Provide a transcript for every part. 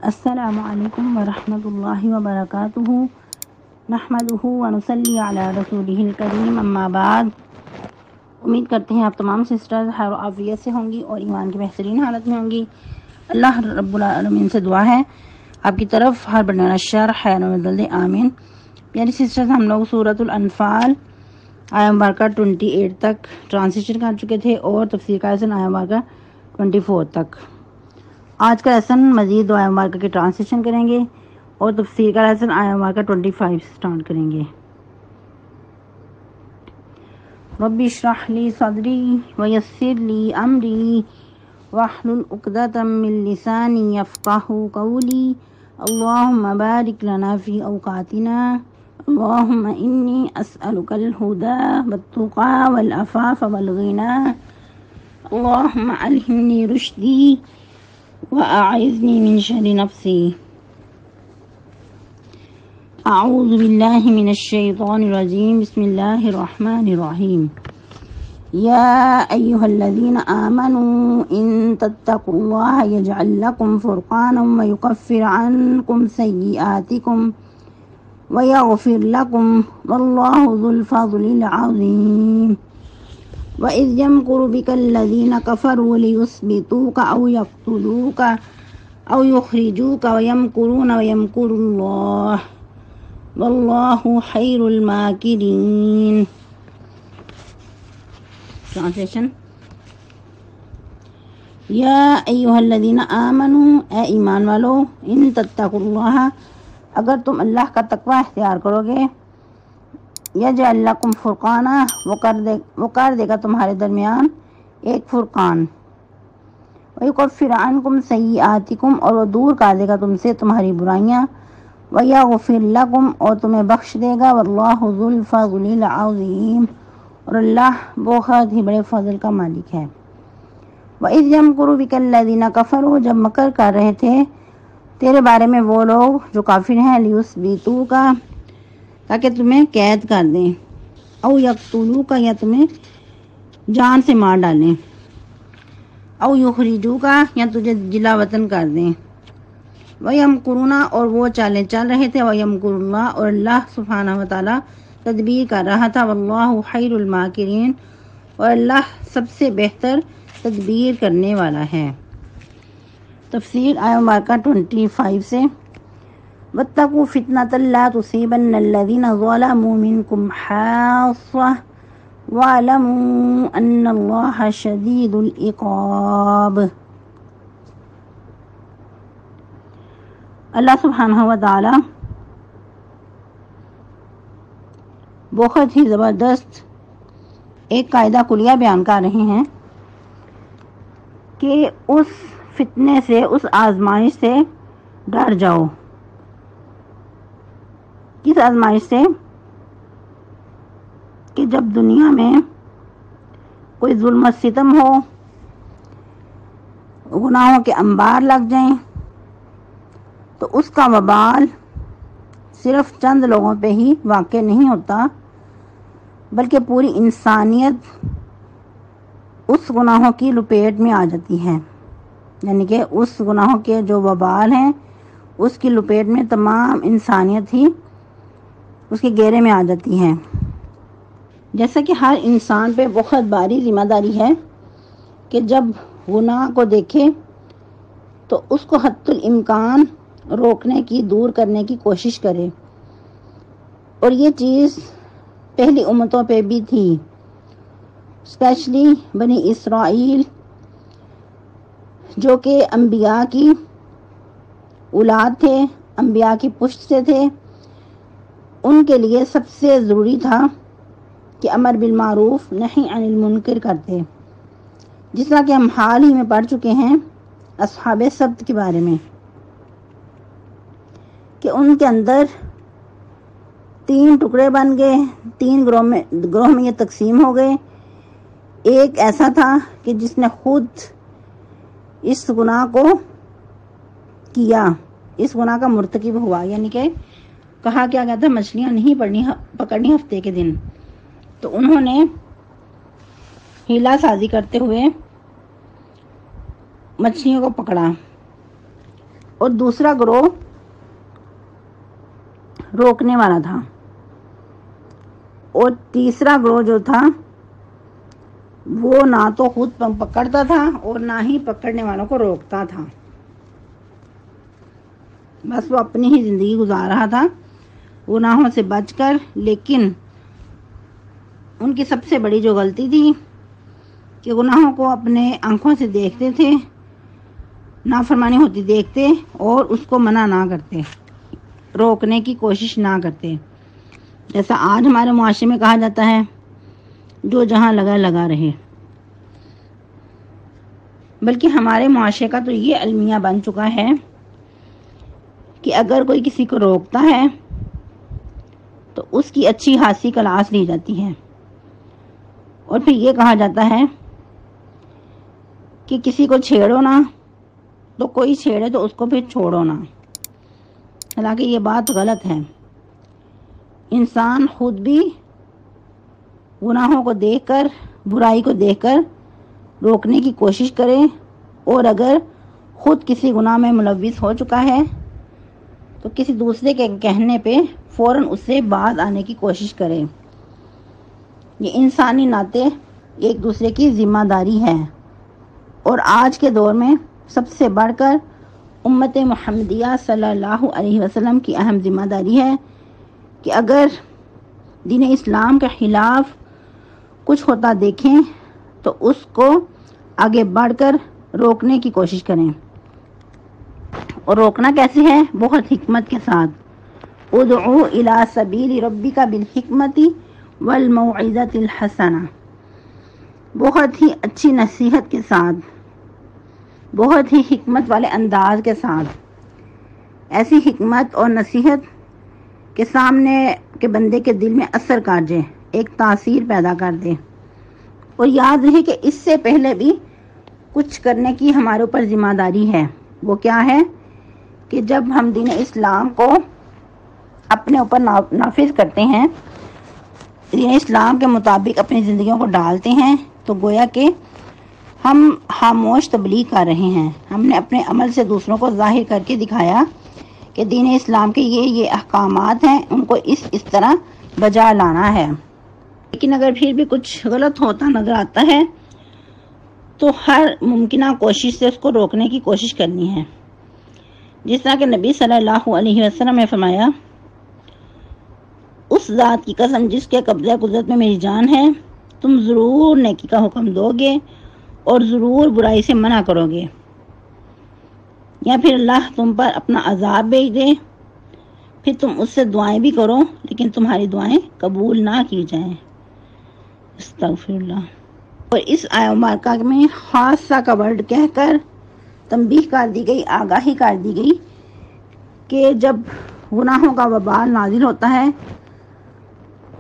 السلام علیکم ورحمۃ اللہ وبرکاتہ نحمدہ ونصلی علی رسولہ الکریم اما بعد۔ امید کرتے ہیں آپ تمام سسٹرز خیر و عافیت سے ہوں گی اور ایمان کی بہترین حالت میں ہوں گی۔ اللہ رب العالمین سے دعا ہے آپ کی طرف ہر بڑھنا شر خیر و مدد دے، آمین۔ پیاری سسٹرز، ہم لوگ سورۃ الانفال آیہ مبارکہ 28 تک ٹرانسلیشن کر چکے تھے اور تفسیر کا لیسن آیہ مبارکہ 24 تک۔ آج کا لیسن مزید 2 آیہ مبارکہ کی ٹرانسلیشن کریں گے اور تفسیر کا لیسن آیہ مبارکہ 25 سٹارٹ کریں گے۔ رب اشرح لی صدری ویسر لی امری واحلل عقدۃ من لسانی یفقہوا قولی اللہم بارک لنا فی اوقاتنا اللہم انی اسألک الہدی والتقی والعفاف والغنی اللہم الہمنی رشدی وأعذنی من شر نفسی۔ اعوذ باللہ من الشیطان الرجیم، بسم اللہ الرحمن الرحیم۔ یا ایہا الذین آمنوا ان تتقوا اللہ یجعل لکم فرقانا ویکفر عنکم سیئاتکم ویغفر لکم واللہ ذو الفضل العظیم۔ وَإِذْ يَمْكُرُ بِكَ الَّذِينَ كَفَرُوا لِيُثْبِتُوكَ أَوْ يَقْتُلُوكَ أَوْ يُخْرِجُوكَ وَيَمْكُرُونَ وَيَمْكُرُ اللَّهُ وَاللَّهُ خَيْرُ الْمَاكِرِينَ۔ ٹرانسلیشن۔ یا ایہا الذین آمنوا، اے ایمان والو، ان تتقوا اللہ، اگر تم اللہ کا تقوی اختیار کرو گے، یجعل لکم فرقانا، وہ کر دے گا تمہارے درمیان ایک فرقان، ویکفر عنکم سیئاتکم، اور وہ دور کر دے گا تم سے تمہاری برائیاں، ویغفر لکم، اور تمہیں بخش دے گا، واللہ ذو الفضل العظیم، اور اللہ بہت ہی بڑے فضل کا مالک ہے۔ وَإِذْ يَمْكُرُ بِكَ الَّذِينَ كَفَرُوا، جب مکر کر رہے تھے تیرے بارے میں وہ لوگ جو کافر ہیں، لِيُثْبِتُوكَ، تاکہ تمہیں قید کر دیں، او یقتلوک، یا تمہیں جان سے مار ڈالیں، او یخرجوک، یا تجھے جلا وطن کر دیں، ویمکرون، اور وہ چالیں چل رہے تھے، ویمکر اللہ، اور اللہ سبحانہ وتعالی تدبیر کر رہا تھا، واللہ خیر الماکرین، اور اللہ سب سے بہتر تدبیر کرنے والا ہے۔ تفسیر آیہ مبارکہ 25 سے۔ واتقوا فتنة لا تصيبن الذين ظلموا منكم خاصة واعلموا ان الله شديد العقاب۔ اللہ سبحانہ وتعالی بہت ہی زبردست ایک قاعدہ کلیہ بیان کر رہے ہیں کہ اس فتنے سے، اس آزمائش سے ڈر جاؤ۔ کس آزمائش سے؟ کہ جب دنیا میں کوئی ظلم و ستم ہو، گناہوں کے انبار لگ جائیں، تو اس کا وبال صرف چند لوگوں پہ ہی واقع نہیں ہوتا، بلکہ پوری انسانیت اس گناہوں کی لپیٹ میں آ جاتی ہے، یعنی کہ اس گناہوں کے جو وبال ہیں اس کی لپیٹ میں تمام انسانیت ہی اس کے گھیرے میں آ جاتی ہے۔ جیسا کہ ہر انسان پہ بہت باری ذمہ داری ہے کہ جب گناہ کو دیکھے تو اس کو حد الامکان روکنے کی، دور کرنے کی کوشش کرے، اور یہ چیز پہلی امتوں پہ بھی تھی، اسپیشلی بنی اسرائیل جو کہ انبیاء کی اولاد تھے، انبیاء کی پشت سے تھے، ان کے لیے سب سے ضروری تھا کہ امر بالمعروف نہی عن المنکر کرتے، جس طرح کہ ہم حال ہی میں پڑھ چکے ہیں اصحاب سبت کے بارے میں، کہ ان کے اندر 3 ٹکڑے بن گئے، 3 گروہ میں یہ تقسیم ہو گئے۔ ایک ایسا تھا کہ جس نے خود اس گناہ کو کیا، اس گناہ کا مرتکب ہوا، یعنی کہ کہا کیا گیا تھا مچھلیاں نہیں پکڑنی ہفتے کے دن، تو انہوں نے ہیلا سازی کرتے ہوئے مچھلیوں کو پکڑا، اور دوسرا گروہ روکنے والا تھا، اور تیسرا گروہ جو تھا وہ نہ تو خود پکڑتا تھا اور نہ ہی پکڑنے والوں کو روکتا تھا، بس وہ اپنی ہی زندگی گزار رہا تھا گناہوں سے بچ کر۔ لیکن ان کی سب سے بڑی جو غلطی تھی کہ گناہوں کو اپنے آنکھوں سے دیکھتے تھے، نافرمانی ہوتی دیکھتے اور اس کو منع نہ کرتے، روکنے کی کوشش نہ کرتے۔ جیسا آج ہمارے معاشرے میں کہا جاتا ہے جو جہاں لگا لگا رہے، بلکہ ہمارے معاشرے کا تو یہ المیہ بن چکا ہے کہ اگر کوئی کسی کو روکتا ہے تو اس کی اچھی خاصی کلاس لی جاتی ہے، اور پھر یہ کہا جاتا ہے کہ کسی کو چھیڑو نہ، تو کوئی چھیڑے تو اس کو پھر چھوڑو نہ۔ حالانکہ یہ بات غلط ہے۔ انسان خود بھی گناہوں کو دیکھ کر، برائی کو دیکھ کر روکنے کی کوشش کرے، اور اگر خود کسی گناہ میں ملوث ہو چکا ہے تو کسی دوسرے کے کہنے پہ فوراً اس سے باز آنے کی کوشش کرے۔ یہ انسانی ناطے ایک دوسرے کی ذمہ داری ہے، اور آج کے دور میں سب سے بڑھ کر امت محمدیہ صلی اللہ علیہ وسلم کی اہم ذمہ داری ہے کہ اگر دین اسلام کے خلاف کچھ ہوتا دیکھیں تو اس کو آگے بڑھ کر روکنے کی کوشش کریں۔ اور روکنا کیسے ہے؟ بہت حکمت کے ساتھ۔ ادعو الی سبیل ربک بالحکمت والموعظۃ الحسنہ، بہت ہی اچھی نصیحت کے ساتھ، بہت ہی حکمت والے انداز کے ساتھ، ایسی حکمت اور نصیحت کہ سامنے کے بندے کے دل میں اثر کر جائے، ایک تاثیر پیدا کر دے۔ اور یاد رہے کہ اس سے پہلے بھی کچھ کرنے کی ہمارے اوپر ذمہ داری ہے۔ وہ کیا ہے کہ جب ہم دین اسلام کو اپنے اوپر نافذ کرتے ہیں، دین اسلام کے مطابق اپنی زندگیوں کو ڈالتے ہیں، تو گویا کہ ہم خاموش تبلیغ کر رہے ہیں۔ ہم نے اپنے عمل سے دوسروں کو ظاہر کر کے دکھایا کہ دین اسلام کے یہ احکامات ہیں، ان کو اس طرح بجا لانا ہے۔ لیکن اگر پھر بھی کچھ غلط ہوتا نظر آتا ہے تو ہر ممکنہ کوشش سے اس کو روکنے کی کوشش کرنی ہے۔ جس طرح کہ نبی صلی اللہ علیہ وسلم نے فرمایا، اس ذات کی قسم جس کے قبضہ قدرت میں میری جان ہے، تم ضرور نیکی کا حکم دو گے اور ضرور برائی سے منع کرو گے، یا پھر اللہ تم پر اپنا عذاب بھیج دے، پھر تم اس سے دعائیں بھی کرو لیکن تمہاری دعائیں قبول نہ کی جائیں۔ استغفر اللہ۔ اور اس آیہ مبارکہ میں خاصہ کا ورڈ کہہ کر تنبیہ کر دی گئی، آگاہی کر دی گئی کہ جب گناہوں کا وبال نازل ہوتا ہے،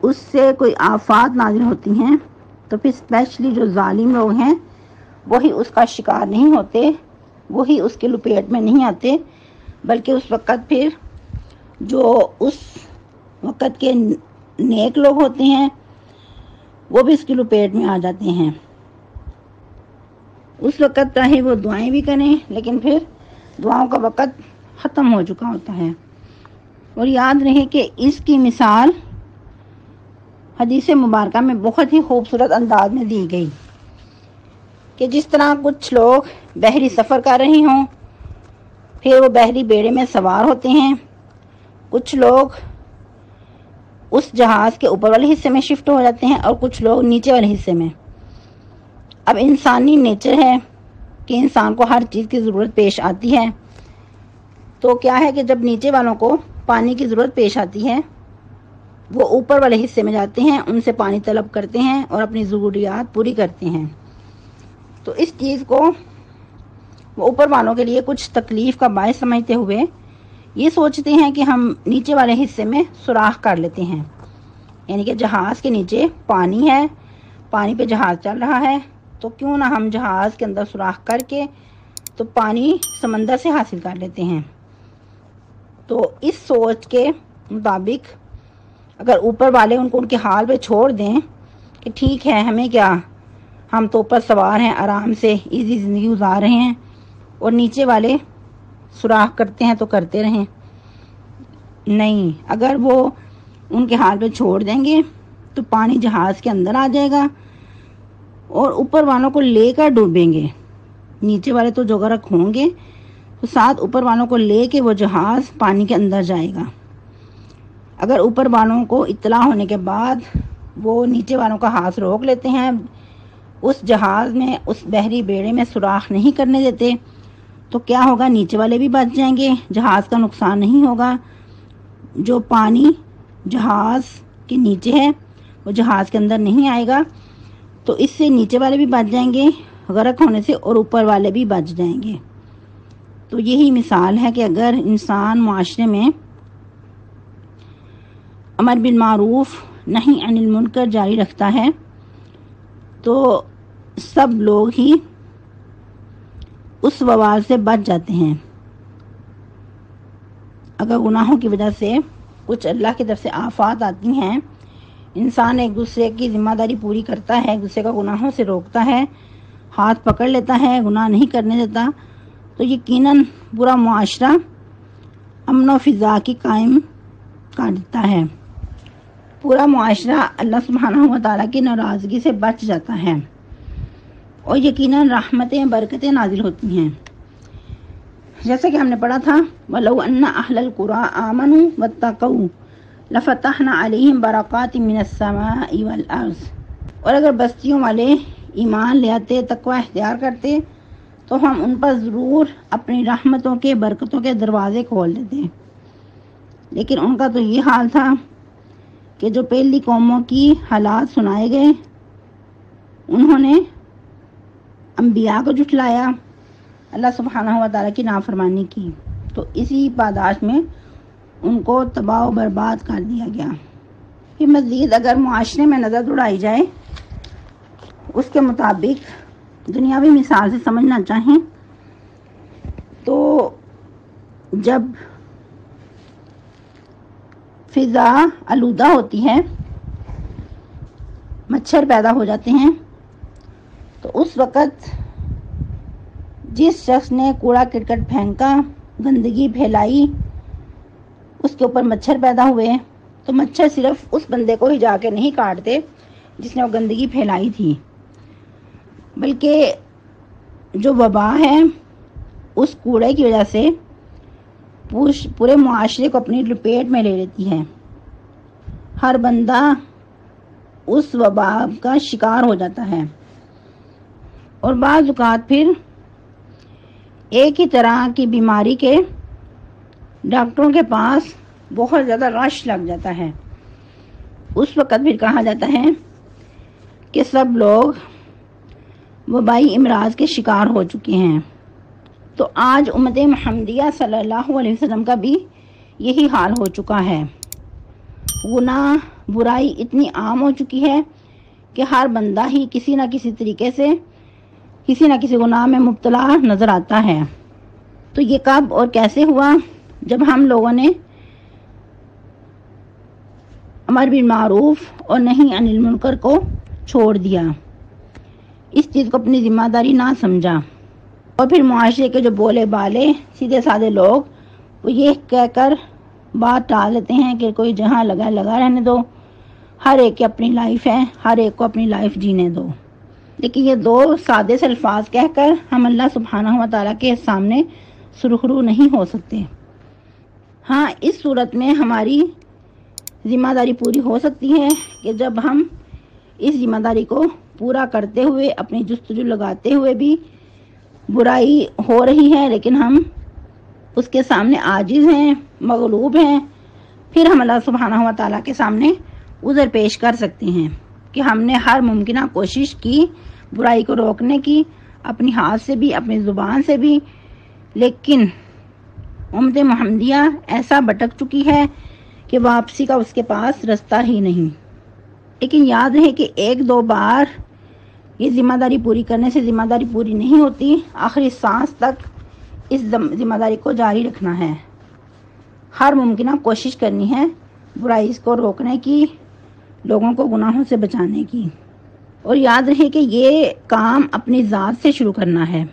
اس سے کوئی آفات نازل ہوتی ہیں، تو پھر اسپیشلی جو ظالم لوگ ہیں وہی اس کا شکار نہیں ہوتے، وہی اس کے لپیٹ میں نہیں آتے، بلکہ اس وقت پھر جو اس وقت کے نیک لوگ ہوتے ہیں وہ بھی اس کی لپیٹ میں آ جاتے ہیں۔ اس وقت چاہے وہ دعائیں بھی کریں لیکن پھر دعاؤں کا وقت ختم ہو چکا ہوتا ہے۔ اور یاد رہے کہ اس کی مثال حدیث مبارکہ میں بہت ہی خوبصورت انداز میں دی گئی کہ جس طرح کچھ لوگ بحری سفر کر رہے ہوں، پھر وہ بحری بیڑے میں سوار ہوتے ہیں، کچھ لوگ اس جہاز کے اوپر والے حصے میں شفٹ ہو جاتے ہیں اور کچھ لوگ نیچے والے حصے میں۔ اب انسانی نیچر ہے کہ انسان کو ہر چیز کی ضرورت پیش آتی ہے، تو کیا ہے کہ جب نیچے والوں کو پانی کی ضرورت پیش آتی ہے، وہ اوپر والے حصے میں جاتے ہیں، ان سے پانی طلب کرتے ہیں اور اپنی ضروریات پوری کرتے ہیں۔ تو اس چیز کو وہ اوپر والوں کے لیے کچھ تکلیف کا باعث سمجھتے ہوئے یہ سوچتے ہیں کہ ہم نیچے والے حصے میں سوراخ کر لیتے ہیں، یعنی کہ جہاز کے نیچے پانی ہے، پانی پہ جہاز چل رہا ہے، تو کیوں نہ ہم جہاز کے اندر سوراخ کر کے تو پانی سمندر سے حاصل کر لیتے ہیں۔ تو اس سوچ کے مطابق اگر اوپر والے ان کو ان کے حال پہ چھوڑ دیں کہ ٹھیک ہے ہمیں کیا، ہم تو اوپر سوار ہیں، آرام سے ایزی زندگی گزار رہے ہیں، اور نیچے والے سوراخ کرتے ہیں تو کرتے رہیں، نہیں، اگر وہ ان کے حال پہ چھوڑ دیں گے تو پانی جہاز کے اندر آ جائے گا اور اوپر والوں کو لے کر ڈوبیں گے۔ نیچے والے تو جو غرق ہوں گے تو ساتھ اوپر والوں کو لے کے وہ جہاز پانی کے اندر جائے گا۔ اگر اوپر والوں کو اطلاع ہونے کے بعد وہ نیچے والوں کا ہاتھ روک لیتے ہیں، اس جہاز میں، اس بحری بیڑے میں سوراخ نہیں کرنے دیتے، تو کیا ہوگا؟ نیچے والے بھی بچ جائیں گے، جہاز کا نقصان نہیں ہوگا۔ جو پانی جہاز کے نیچے ہے وہ جہاز کے اندر نہیں آئے گا، تو اس سے نیچے والے بھی بچ جائیں گے غرق ہونے سے اور اوپر والے بھی بچ جائیں گے۔ تو یہی مثال ہے کہ اگر انسان معاشرے میں امر بالمعروف نہی عن المنکر جاری رکھتا ہے تو سب لوگ ہی اس وبال سے بچ جاتے ہیں۔ اگر گناہوں کی وجہ سے کچھ اللہ کی طرف سے آفات آتی ہیں، انسان ایک دوسرے کی ذمہ داری پوری کرتا ہے، ایک دوسرے کا گناہوں سے روکتا ہے، ہاتھ پکڑ لیتا ہے، گناہ نہیں کرنے دیتا، تو یقیناً برا معاشرہ امن و فضا کی قائم کر دیتا ہے۔ پورا معاشرہ اللہ سبحانہ و تعالیٰ کی ناراضگی سے بچ جاتا ہے اور یقیناً رحمتیں، برکتیں نازل ہوتی ہیں۔ جیسا کہ ہم نے پڑھا تھا وَلَوْ أَنَّ أَهْلَ الْقُرَىٰ آمَنُوا وَاتَّقَوْا لَفَتَحْنَا عَلَيْهِمْ بَرَكَاتٍ مِّنَ السَّمَاءِ وَالْأَرْضِ، اور اگر بستیوں والے ایمان لے آتے، تقوی اختیار کرتے، تو ہم ان پر ضرور اپنی رحمتوں کے، برکتوں کے دروازے کھول دیتے۔ لیکن ان کا تو یہ حال تھا کہ جو پہلی قوموں کی حالات سنائے گئے، انہوں نے انبیاء کو جھٹلایا، اللہ سبحانہ و تعالیٰ کی نافرمانی کی، تو اسی پاداش میں ان کو تباہ و برباد کر دیا گیا۔ پھر مزید اگر معاشرے میں نظر دوڑائی جائے، اس کے مطابق دنیاوی مثال سے سمجھنا چاہیں تو جب فضا آلودہ ہوتی ہے، مچھر پیدا ہو جاتے ہیں، تو اس وقت جس شخص نے کوڑا کرکٹ پھینکا، گندگی پھیلائی، اس کے اوپر مچھر پیدا ہوئے، تو مچھر صرف اس بندے کو ہی جا کے نہیں کاٹتے جس نے وہ گندگی پھیلائی تھی، بلکہ جو وبا ہے اس کوڑے کی وجہ سے پورے معاشرے کو اپنی لپیٹ میں لے لیتی ہے۔ ہر بندہ اس وبا کا شکار ہو جاتا ہے، اور بعض اوقات پھر ایک ہی طرح کی بیماری کے ڈاکٹروں کے پاس بہت زیادہ رش لگ جاتا ہے۔ اس وقت پھر کہا جاتا ہے کہ سب لوگ وبائی امراض کے شکار ہو چکے ہیں۔ تو آج امت محمدیہ صلی اللہ علیہ وسلم کا بھی یہی حال ہو چکا ہے۔ گناہ، برائی اتنی عام ہو چکی ہے کہ ہر بندہ ہی کسی نہ کسی طریقے سے کسی نہ کسی گناہ میں مبتلا نظر آتا ہے۔ تو یہ کب اور کیسے ہوا؟ جب ہم لوگوں نے امر بالمعروف اور نہی عن المنکر کو چھوڑ دیا، اس چیز کو اپنی ذمہ داری نہ سمجھا، اور پھر معاشرے کے جو بولے بالے سیدھے سادے لوگ وہ یہ کہہ کر بات ٹال دیتے ہیں کہ کوئی جہاں لگا لگا رہنے دو، ہر ایک کی اپنی لائف ہے، ہر ایک کو اپنی لائف جینے دو۔ لیکن یہ دو سادے سے الفاظ کہہ کر ہم اللہ سبحانہ و تعالیٰ کے سامنے سرخرو نہیں ہو سکتے۔ ہاں، اس صورت میں ہماری ذمہ داری پوری ہو سکتی ہے کہ جب ہم اس ذمہ داری کو پورا کرتے ہوئے، اپنی جستجو لگاتے ہوئے بھی برائی ہو رہی ہے لیکن ہم اس کے سامنے عاجز ہیں، مغلوب ہیں، پھر ہم اللہ سبحانہ و تعالیٰ کے سامنے عذر پیش کر سکتے ہیں کہ ہم نے ہر ممکنہ کوشش کی برائی کو روکنے کی، اپنی ہاتھ سے بھی، اپنی زبان سے بھی، لیکن امت محمدیہ ایسا بھٹک چکی ہے کہ واپسی کا اس کے پاس رستہ ہی نہیں۔ لیکن یاد رہے کہ ایک دو بار یہ ذمہ داری پوری کرنے سے ذمہ داری پوری نہیں ہوتی، آخری سانس تک اس ذمہ داری کو جاری رکھنا ہے، ہر ممکنہ کوشش کرنی ہے برائی کو روکنے کی، لوگوں کو گناہوں سے بچانے کی۔ اور یاد رہے کہ یہ کام اپنی ذات سے شروع کرنا ہے۔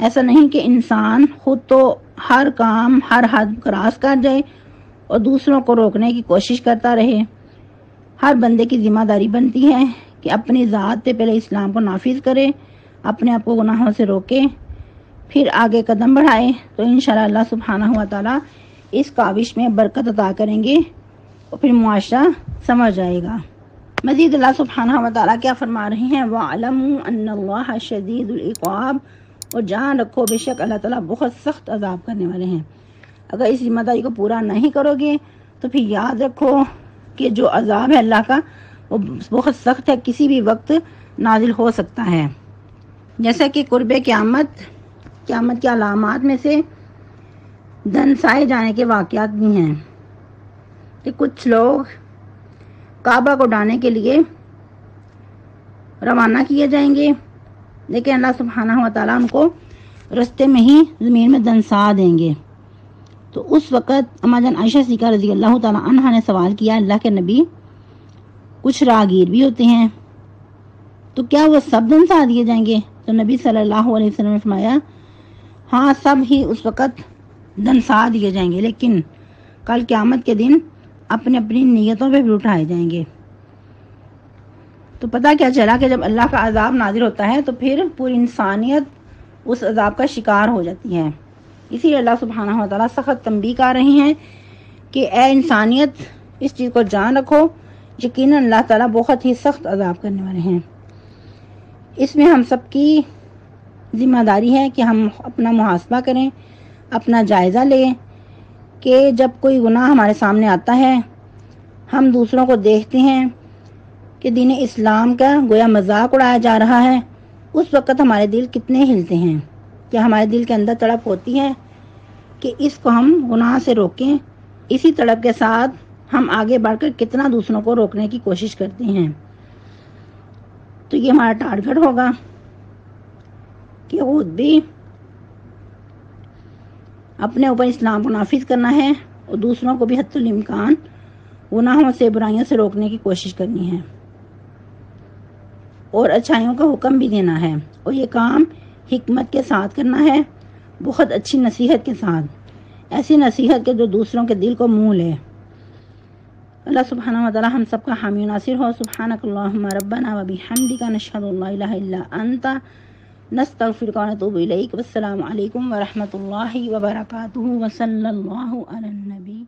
ایسا نہیں کہ انسان خود تو ہر کام ہر حد کراس کر جائے اور دوسروں کو روکنے کی کوشش کرتا رہے۔ ہر بندے کی ذمہ داری بنتی ہے کہ اپنی ذات پہ پہلے اسلام کو نافذ کرے، اپنے آپ کو گناہوں سے روکے، پھر آگے قدم بڑھائے، تو انشاءاللہ اللہ سبحانہ و تعالیٰ اس کاوش میں برکت عطا کریں گے اور پھر معاشرہ سمجھ جائے گا۔ مزید اللہ سبحانہ و تعالیٰ کیا فرما رہے ہیں؟ وَاعْلَمُوا أَنَّ اللَّهَ شَدِيدُ الْعِقَابِ، اور جان رکھو بے شک اللہ تعالیٰ بہت سخت عذاب کرنے والے ہیں۔ اگر اس ذمہ داری کو پورا نہیں کرو گے تو پھر یاد رکھو کہ جو عذاب ہے اللہ کا وہ بہت سخت ہے، کسی بھی وقت نازل ہو سکتا ہے۔ جیسا کہ قرب قیامت کی علامات میں سے دنسائے جانے کے واقعات بھی ہیں کہ کچھ لوگ کعبہ کو ڈھانے کے لیے روانہ کیے جائیں گے، لیکن اللہ سبحانہ و تعالیٰ ان کو رستے میں ہی زمین میں دنسا دیں گے۔ تو اس وقت اما جان عائشہ صدیقہ رضی اللہ تعالیٰ عنہا نے سوال کیا، اللہ کے نبی کچھ راگیر بھی ہوتے ہیں تو کیا وہ سب دنسا دیے جائیں گے؟ تو نبی صلی اللہ علیہ وسلم نے فرمایا ہاں سب ہی اس وقت دنسا دیے جائیں گے، لیکن کل قیامت کے دن اپنی اپنی نیتوں پہ بھی اٹھائے جائیں گے۔ تو پتہ کیا چلا کہ جب اللہ کا عذاب نازل ہوتا ہے تو پھر پوری انسانیت اس عذاب کا شکار ہو جاتی ہے۔ اسی لیے اللہ سبحانہ و تعالیٰ سخت تنبیہ کر رہے ہیں کہ اے انسانیت اس چیز کو جان رکھو، یقیناً اللہ تعالیٰ بہت ہی سخت عذاب کرنے والے ہیں۔ اس میں ہم سب کی ذمہ داری ہے کہ ہم اپنا محاسبہ کریں، اپنا جائزہ لیں کہ جب کوئی گناہ ہمارے سامنے آتا ہے، ہم دوسروں کو دیکھتے ہیں کہ دین اسلام کا گویا مذاق اڑایا جا رہا ہے، اس وقت ہمارے دل کتنے ہلتے ہیں، کیا ہمارے دل کے اندر تڑپ ہوتی ہے کہ اس کو ہم گناہ سے روکیں؟ اسی تڑپ کے ساتھ ہم آگے بڑھ کر کتنا دوسروں کو روکنے کی کوشش کرتے ہیں۔ تو یہ ہمارا ٹارگٹ ہوگا کہ خود بھی اپنے اوپر اسلام کو نافذ کرنا ہے اور دوسروں کو بھی حتی الامکان گناہوں سے برائیوں سے روکنے کی کوشش کرنی ہے اور اچھائیوں کا حکم بھی دینا ہے، اور یہ کام حکمت کے ساتھ کرنا ہے، بہت اچھی نصیحت کے ساتھ، ایسی نصیحت کہ جو دوسروں کے دل کو موہ لے۔ اللہ سبحانہ و تعالی ہم سب کا حامی و ناصر ہو۔ سبحانک اللہم ربنا و بحمدک نشہد ان لا الہ الا انت نستغفرک و نتوب الیک۔ والسلام علیکم ورحمۃ اللہ وبرکاتہ، وصلی اللہ علی النبی۔